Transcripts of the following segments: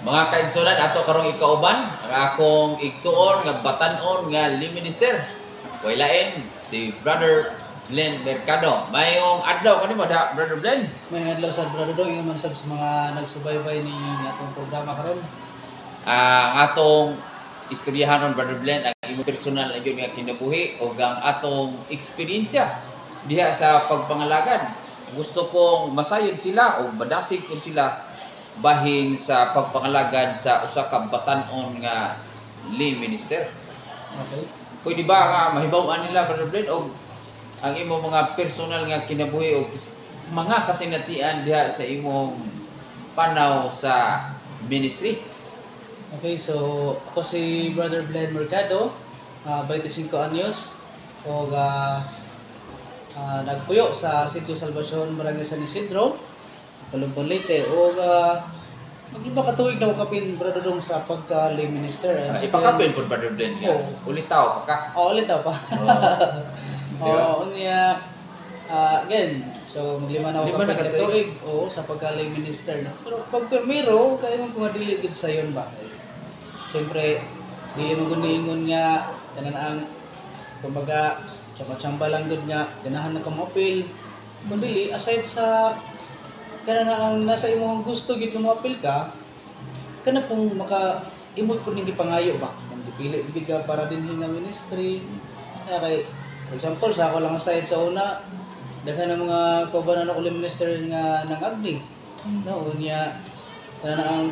Mga kaigsunan ato karong ikauban, ang akong igsuon nga batan-on nga liminister. Way lain si Brother Glenn Mercado. Mayong adlaw kanimo da Brother Glenn. May adlaw sa Brother Dong, yung mansab sa mga nagsubaybay ni atong programa karon. Ang atong istoryahanon Brother Glenn ang imong personal na gyud nga kinabuhi o ang atong eksperyensya diha sa pagpangalagad. Gusto kong masayod sila o madasig ko sila bahin sa pagpangalagad sa usa ka batan-on nga lay minister. Okay. Pwede ba nga mahibaw-an nila Brother Glenn og ang imong mga personal nga kinabuhi o mga kasinatian diha sa imong panaw sa ministry? Okay, so ako si Brother Glenn Mercado, 25 anyos, o nagpuyo sa Sitio Salvacion, Barangay San Isidro, Palumpon, Leyte, o mag-iba katuig na kapin Brother Dong sa pagka-lay minister. Ipakapin po Brother Glenn nga. Ulitaw ka. Ulit pa. Niya, again, so maglima na ako kapag katuig sa pagka-lay minister. Pero pag permiro, kaya mong kumadili gud sa yun ba? Siyempre, dili mo guniingon nga, kanan ang, kumbaga, tsamba-tsamba lang gud nga, ganahan na kamapil. Kung dili, aside sa, kanan ang nasa imong gusto gid kumapil ka, kana pong maka-imot po ning gipangayo ba? Kung dipili gid ka para din nga ministry. Kaya for example, sa ako lang aside sa una, daghan ng mga kaubanan ako minister nga nang agni. No, unya, kanan ang,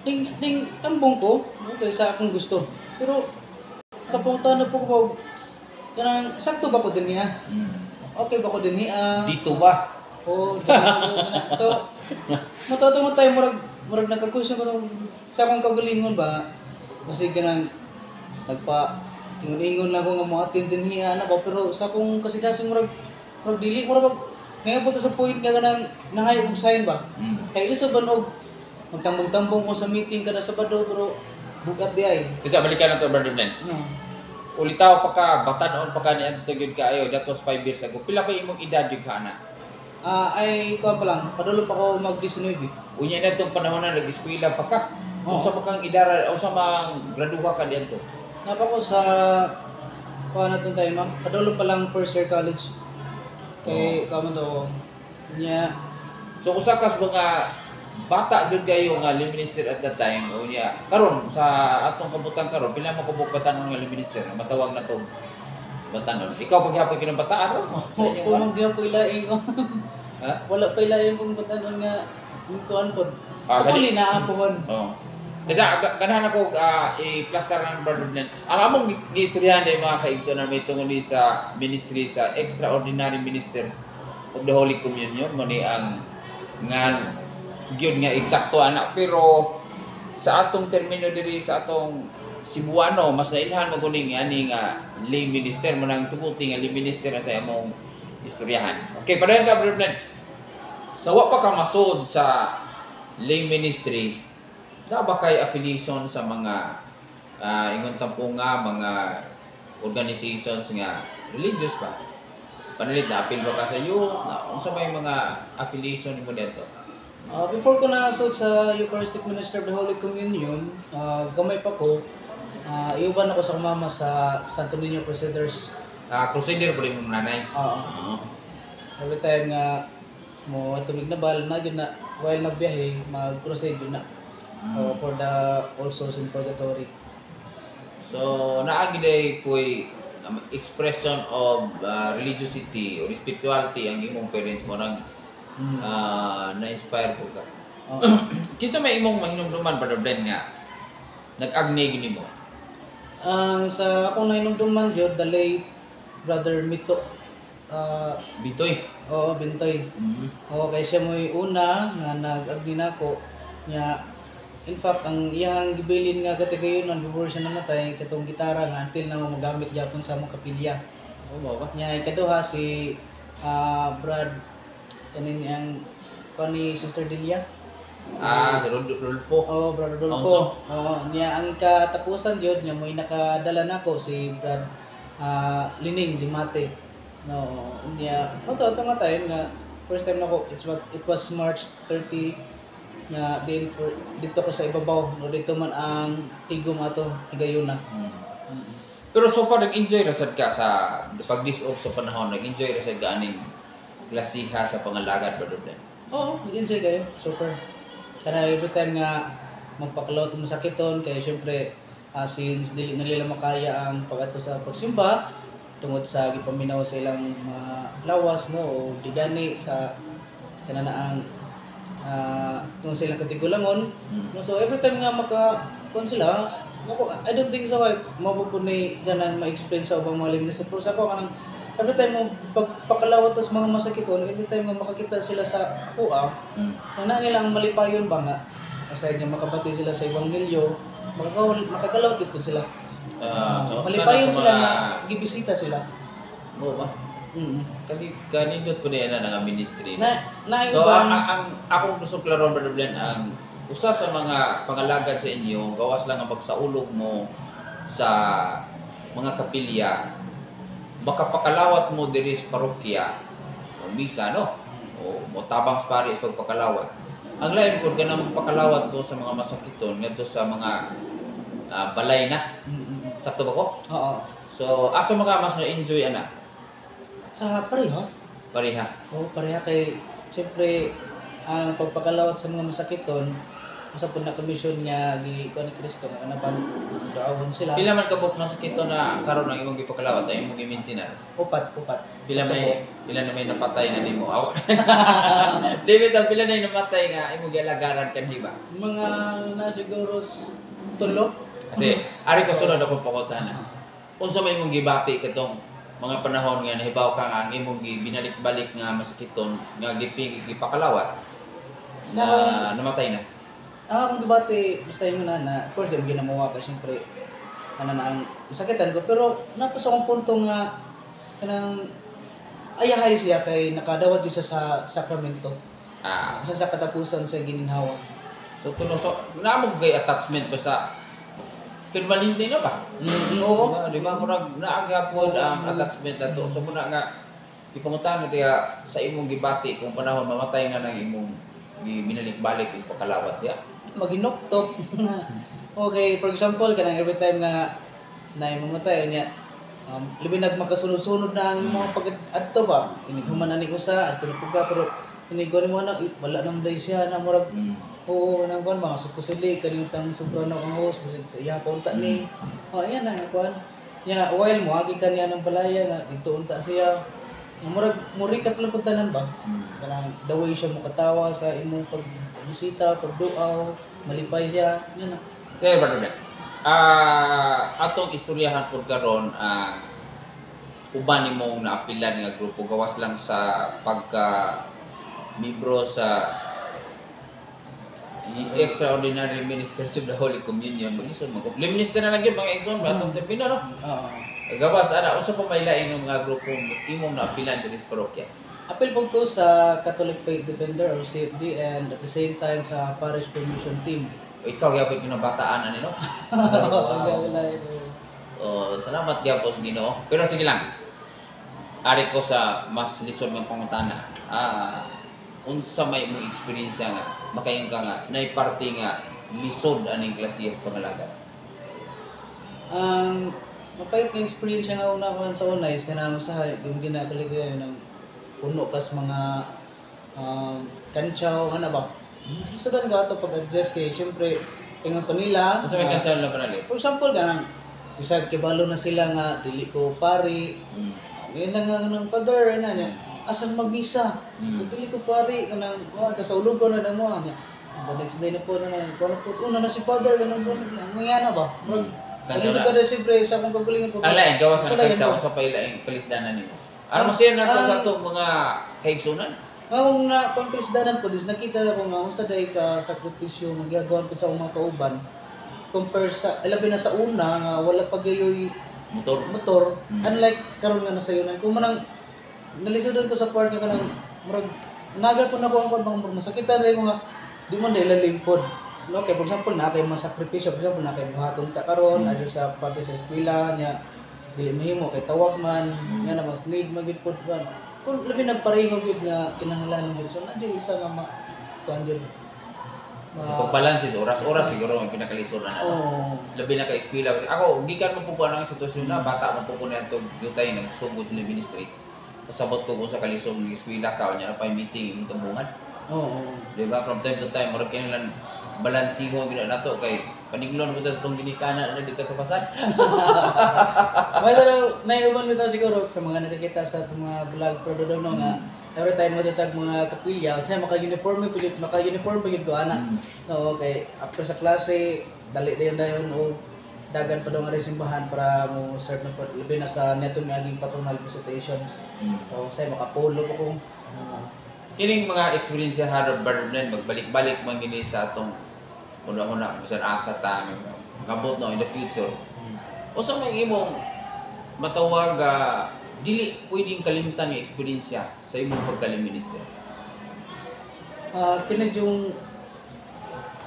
ding tambong ko okay sa akong gusto, pero kapag na po ko kanang sakto ba ko din niya, okay ba ko din niya dito ba so matuto mo tayo murag nagka-question ko sa akong kagalingon ba kasi kanang nagpa ingon lang ko nga mo atin din niya na ba, pero sa akong kasing murag dili murag ngayon sa point nga kanang nangayog og sign ba kay isa ba og magtambong-tambong ko sa meeting kada Sabado pero bugat di ay. Kasi balikan na to Brother Glenn. No. Ulitaw pa ka, batan-on pa ka ni adto gyud kaayo. That was 5 years ago. Pila pa imong edad gyud ka na? Ay kuan pa lang, padulo pa ko mag-19. Unya na itong panahon na nag-eskwela pa ka. Unsa pa kang idara, unsa mang graduha ka diadto? Napa ko sa kuan natin tayo ma'am. Padulo pa lang first year college. Kay kamo to nya. So usa ka sa mga bata jud kayo nga lay minister at that time o niya karon sa atong kabutan karon pila mo kubok batan-on nga lay minister matawag na to batan-on ikaw paghapon kinang bataan ro kung magyapon ilaing ko ha wala pa ilaing kung batan-on nga kuan pod sa li na apon kasi ganahan ako i-plaster ng Brother Glenn ang among giistoryahan day mga kaigsoon na may tungod sa ministry sa extraordinary ministers of the Holy Communion mo ni ang nga gyud nga eksakto anak, pero sa atong termino diri sa atong Cebuano mas nailhan mo kuning ani nga lay minister mo nang tuguti nga lay minister sa imong istoryahan. Okay, padayon ka Brother Glenn. Sa wa pa ka masud sa lay ministry, da ba kay affiliation sa mga ingon tampo nga mga organizations nga religious pa? Panalit na apil ba ka sa youth? Unsa may mga affiliation mo dito? Before ko nasod sa Eucharistic Minister of the Holy Communion, gamay pa ko, iuban ako sa mama sa Santo Niño Crusaders. Crusader po rin mong nanay? Every time nga mo tumig na bal na yun na while nagbiyahe, mag-crusade yun na for the All Souls in Purgatory. So, naagi ko'y expression of religiosity or spirituality ang imong parents mo nang na-inspire ko ka. Kinsa may imong mahinumduman Brother Glenn nga nag-agni gini mo? Sa akong nahinumduman jud the late Brother Mito Bitoy. Oo, Bintoy. Kay siya mo'y una nga nag-agni nako nya. In fact, ang iyang gibilin nga katigayon before siya namatay katong gitara nga until na magamit gyapon sa among kapilya. Ba? Nya ikaduha si Brad kanin yang ni Sister Delia. Rodolfo. Brother Rodolfo. Niya ang ikatapusan jud nya mo'y nakadala nako si Brad Lining Dimate. Niya mo to time nga first time nako it was March 30 nga dito ko sa ibabaw no dito man ang higom ato higayuna. Pero so far nag-enjoy ra sad ka sa pag-dis-off sa panahon, nag-enjoy ra sad ka aning klasiha sa pangalagad Brother Blen. Oo, nag-enjoy kayo. Super. Kana every time nga magpakalawat mo sakiton kay syempre since dili na nila makaya ang pag-ato sa pagsimba tungod sa gipaminaw sa ilang lawas no o digani sa kanana ang tungod sa ilang katigulangon. No, so every time nga sila ako, I don't think so mapupunay ganang ma-explain sa ubang mga liminista pero sa ako kanang every time mo pagpakalawat tas mga masakiton, every time nga makakita sila sa kuha, na nilang malipayon ba nga aside nga makabati sila sa ebanghelyo, makakalawat gid pud sila. So malipayon sana sa sila mga- nga gibisita sila. Oo ba? Kanindot po niya na nga ministry. Na So, ibang ang akong gusto klaro, Brother Blen, ang usa sa mga pangalagad sa inyo, gawas lang ang magsaulog mo sa mga kapilya, makapakalawat mo diri sa parokya, o misa, no? O tabang sa pari is pagpakalawat. Ang lain po, ganang magpakalawat po sa mga masakiton, ngadto sa mga balay na. Sakto ba ko? Oo. So, asa mga mas na-enjoy, ana? Sa pareha. Pareha. Oo, pareha kay siyempre ang pagpakalawat sa mga masakiton sa pud na komisyon niya gi ni Kristo nga kanang daawon sila. Pila man ka po masakito na karon ang imong gipakalawat ay imong gi-maintain. Upat. Pila na may napatay na nimo. Aw. David, pila na namatay nga imong gialagaran kanhiba. Mga na siguro tulo. Kasi ari ko sunod ako pakutana. Unsa may imong gibati katong mga panahon nga nahibaw ka nga ang imong binalik-balik nga masakiton nga gipakalawat na namatay na. Akong debate basta yung na of course yung ginamuha ka siyempre na ang masakitan ko pero napos akong punto nga kanang ayahay siya kay nakadawat yun siya sa sakramento. Basta sa katapusan sa gininhawa. So naamog kay attachment basta permanente na ba? Oo. Di ba murag naagapon ang attachment nato. So muna nga ipamutan tiya sa imong gibati kung panahon mamatay na nang imong binalik-balik yung pakalawat ya. Maginoktok. Okay, for example, kanang every time nga na mamatay niya, labi nagmakasunod-sunod na ang mga pag-adto ba? Inighuman na ni usa, adto na puga, pero inigo ni mo na, wala nang day siya na murag, oo, nang kuhan, mga supusili, kaniyutang sobra na kang host, basig sa iya, paunta ni, yan na, kuhan. Nya, while mo, agi ka niya ng balaya nga, dito unta siya, murag, murikap lang puntanan ba? Kanang, the way siya mo katawa sa imong pagbisita, pagduaw, malipay siya, yan na. Sige, Brother Ben. Atong istoryahan po karon ang uban nimong naapilan nga grupo gawas lang sa pagka miyembro sa Extraordinary Ministers of the Holy Communion. Mag-ison mo. Minister na lang yun mga exon ba atong termino no? Gawas ana unsa pa may lain ng mga grupo imong naapilan diri sa parokya? Apil po ko sa Catholic Faith Defender or CFD and at the same time sa Parish Formation Team. Ikaw gyapon kinabataan ani no? Salamat gyapon sa Ginoo. Pero sige lang. Ari ko sa mas lisod ng pangutana. Unsa may imong experience nga makayon ka nga nay parte nga lisod aning klase sa pangalaga? Ang mapayat nga experience nga una ko sa una is kanang usahay ginakaligay ng puno kas mga kantsaw ano ba? Sudan ka ito pag-adjust kay siyempre ingon pa nila. Unsa may kansel na panali? For example kanang bisag kibalo na sila nga dili ko pari. Ngayon lang nga ng father na niya. Asang magbisa. Dili ko pari kanang kasaulog ko na mo niya. The next day na po na una na si father ganun mga ba? Kasi sa kada siyempre sa akong kagalingan po. Ang lain gawas sa kantsaw sa pailaing palisdanan nimo. Ano siya na to sa to mga kaigsunan? Kung na pangkrisdanan po, dis nakita na ko nga kung sa day ka sakripisyo magagawan po sa mga kauban compare sa, labi na sa una nga wala pagayoy motor. Unlike karon nga nasayunan kung manang nalisodon ko sa park nga kanang murag naga po na ko ang mga masakitan rin ko nga di mo dahil limpod. No, kaya for example na kay mga sakripisyo, for example na kay buhaton ta karon adto sa parte sa eskwela niya dili mahimo kay tawag man nga na mas need magid pod kan kung labi nagpareho gyud nga kinahanglan gyud so nadyo isa nga kuan gyud Kasi pag-balance oras-oras siguro may pinakalisod na nato. Labi na ka eskwela. Ako, gikan mo po ba ng sitwasyon na bata mo po ko na ito yutay nagsugod sa ministry. Kasabot ko kung sa kalisod ng eskwela ka, niya na pa yung meeting yung tumbungan. Diba? From time to time, marag kanilang balansi mo gina na to kay paniglon mo sa itong ginikana na dito kapasan. May taro, naiuban mo ito siguro sa mga nakikita sa itong mga vlog pero doon no nga every time mo tatag mga kapilya, kasi maka-uniform pa yun ko, anak. No, okay, after sa klase, dali na yun o dagan pa daw nga rin simbahan para mo serve na labi na sa neto may aging patronal visitations. So, kasi makapolo po kung Kining mga experience sa Harvard Barden, magbalik-balik man gini sa atong una-una, bisan asa ta, kabot no, in the future. O sa may imong matawag, dili pwedeng kalimtan yung experience sa imong pagkalim-minister. Kinad yung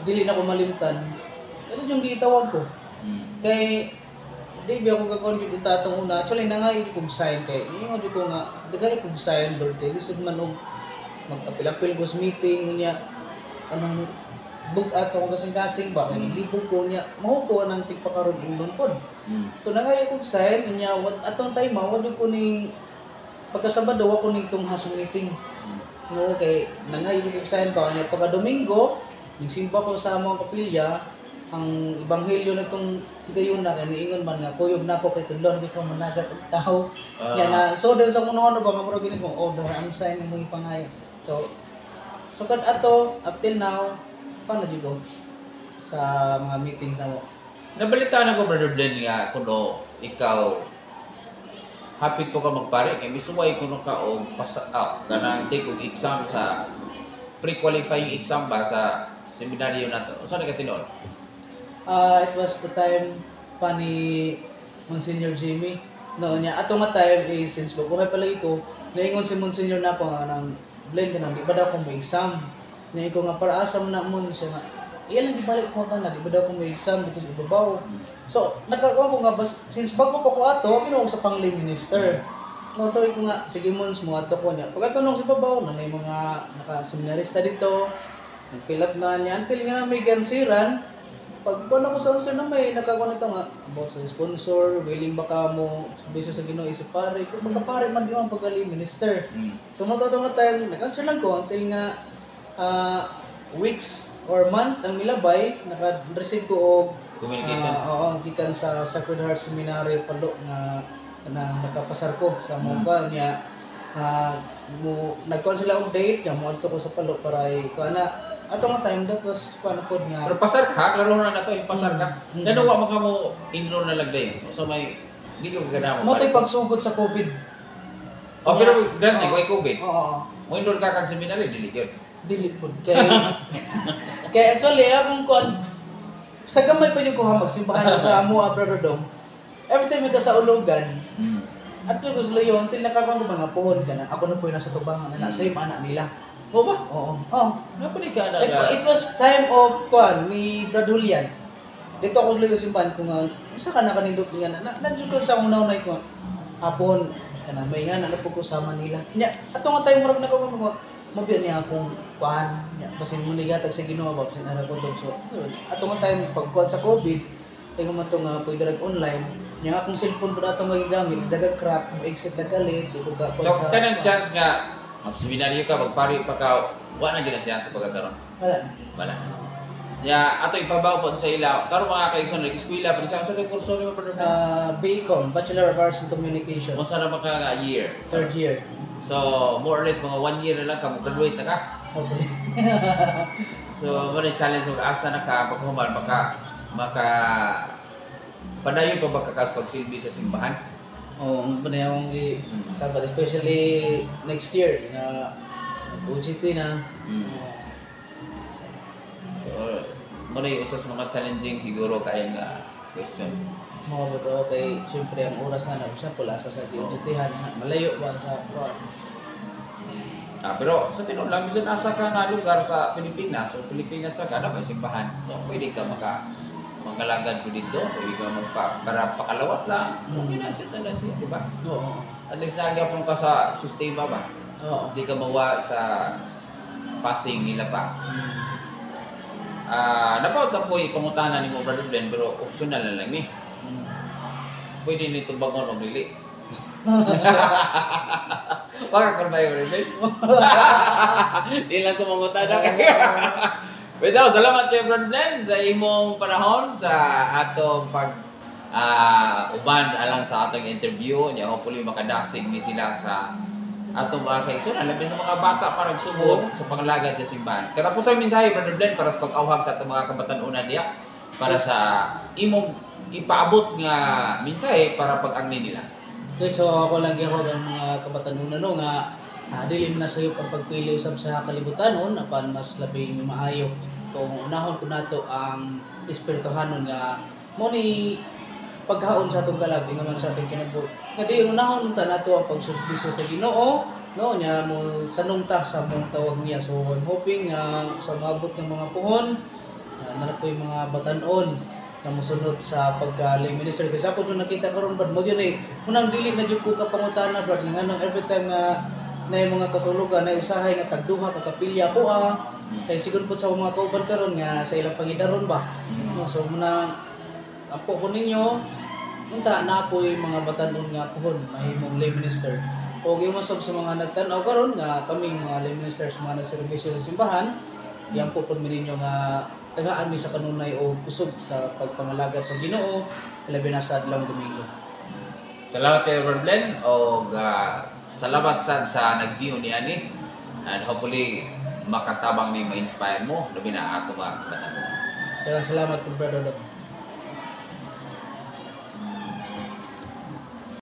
dili na ko malimtan, kinad yung gitawag ko. Kay di ba ako kakon yung itatong una, actually nangay kong sign kay, hindi ko nga, dagay kong sign Lord, kay lisod man og magkapil-apil ko sa meeting niya, anong bugat sa akong kasing-kasing ba, kaya naglibog ko niya, mahupo ng tigpakaroon yung lungkod. So nangay kong sign niya, atong time wad ko ning pagkasabado ako ning tunghas sa meeting. No, kay nangay kong sign ba niya pagka Domingo, ning simba ko sa among kapilya, ang ebanghelyo na itong higayon na, kaya niingon man nga, kuyog na ako kay Tudlon, kay ka managat ang tao. Yan na, so dahil sa kung ano ba, mamuro gini ko, oh, dahil ang sign ng mga ipangay. So kad ato, up till now, paano dyan ko sa mga meetings na mo? Nabalitaan ako, Brother Glenn, nga kuno ikaw hapit ko ka magpare kay misuway kuno ka og kanang take og exam sa pre-qualifying exam ba sa seminaryo nato. Unsa na ka tinuod? It was the time pa ni Monsignor Jimmy. No niya ato nga time is since buhay palagi ko, naingon si Monsignor na ko nga nang blend na di ba daw ko may exam. Niya ko nga para asam na mo siya nga. Iyan lang gibalik ko ta na di ba daw ko may exam dito sa ibabaw. So nagkakaw ko nga since bago pa ko ato, ako sa panglim minister. So sabi ko nga sige Mons mo ato ko niya. Pagkatunong sa ibabaw na may mga naka-seminarista dito. Nag-fill up na niya until nga na may gansiran. Pag ako sa unsa na may nakakonekta nga about sa sponsor, willing ba ka mo bisyo sa Ginoo isip pare, kung magkapare man di man pagaling minister. So mo nga time nag-answer lang ko until nga weeks or month ang milabay naka-receive ko og Communication. gikan sa Sacred Heart Seminary Palo na nakapasar ko sa mga niya. Nagkuhan sila og date nga mo adto ko sa Palo para kana ato nga time that was panapod nga. Pero pasar ka, klaro na nato, yung pasar ka. Gano wa maka mo enroll na lagday. So may di ko gagana mo. Mo tay pagsugod sa COVID. Pero dati ko COVID. Oo. Mo enroll ka kag seminary dili gyud. Dili pod kay actually akong kon sa gamay pa yung ko magsimbahan sa amo Brother Dom. Every time may kasaulugan, at yung gusto yun, until nakakaroon ko mga puhon ka na, ako na po yung nasa tubangan na same anak nila. O ba? Oo. Napali ka na It was time of ni Brad Julian. Dito ako sulo yung simbahan ko nga, sa ka na kanindot nga, nandiyo ko sa akong naunay ko, hapon, may nga, ano po ko sa Manila. Ato nga tayo marag na ko mga, mabiyan niya akong kuhan, basin mo nigatag sa Ginoo ba, basin ara ko daw. So, ato nga tayo pagkuhan sa COVID, ay nga ito nga, pwede rin online, yung akong cellphone po na ito magigamit, dagat crap, exit na galit, di ko gapon sa... So, kanang chance nga, mag-seminaryo ka, magpari pa ka, wala na gina siya sa pagkakaroon? Wala na. Wala na. Ato ipabaw po sa ilaw. Karon mga kaigsoon, nag-eskwela, pero sa kurso niyo pa rin? BCom, Bachelor of Arts in Communication. Kung saan na maka year? Third year. So, more or less, mga 1 year na lang ka, mag-graduate na ka. Hopefully. So, mo challenge mo, asa na ka, pagkuman, padayon pa ba kakas pagsilbi sa simbahan? Oo, ang panay akong i-cover, especially next year, na OGT na. So, mo yung usas mga challenging siguro kaya nga question. Mga ba ito, okay, siyempre ang oras na nabisa pula sa OGT-han, malayo ba sa pero sa tinuod lang, bisan nasa ka nga lugar sa Pilipinas, so Pilipinas ka na may simbahan. So, pwede ka magalagad ko dito, pwede ka para pakalawat lang. Okay na siya, di ba? Oo. At least nagyapon ka sa sistema ba? Oo. Hindi ka mawa sa passing nila pa. Napaot na po pangutanan ni mo Brother Glenn, pero optional na lang ni. Pwede nito bangon o dili. Baka kung ba yun, Brother Glenn? Di lang ko mangutana kayo. Wait daw, salamat kayo Brother Glenn sa imong panahon sa atong uban alang sa atong interview niya. Hopefully makadasig ni sila sa atong mga kaigsunan, labi sa mga bata para nagsugod sa pangalagad sa simbahan. Katapos ang mensahe Brother Glenn para sa pag-awhag sa atong mga kabatan-unan diya para sa imong ipaabot nga mensahe para pag-agni nila. Okay, so ako lang gihawag ang mga kabatanunan no nga dili na sayop ang pagpili usab sa kalibutanon apan mas labing maayo kung unahon ko nato ang espirituhanon nga mo ni paghaon sa atong kalag nga man sa atong kinabuhi. Nga di unahon ta nato ang pagsurbisyo sa Ginoo no nya mo sanong ta sa mong tawag niya. So I'm hoping sa maabot ng mga puhon nalakoy mga batan-on nga mosunod sa pagka-lay minister kasi ako doon nakita karon bad mo yun unang dili na jud ko kapangutana brad nga nang every time na yung mga kasulugan na usahay nga tagduha ka kapilya ko kay sigon po sa mga kauban karon nga sa ilang pangidaron ba no so muna ampo ko ninyo unta na po yung mga batanon nga pohon mahimong lay minister o yung masab sa mga nagtan-aw karon nga kaming mga lay ministers mga nagserbisyo sa simbahan yan po mi ninyo nga tagaan mi sa kanunay o kusog sa pagpangalagad sa Ginoo labi na sa adlawng Domingo. Salamat kayo Brother Glenn o salamat sa nag-view ni Ani and hopefully makatabang ni ma-inspire mo labi na ato mga kabatan. Salamat po Brother Dom.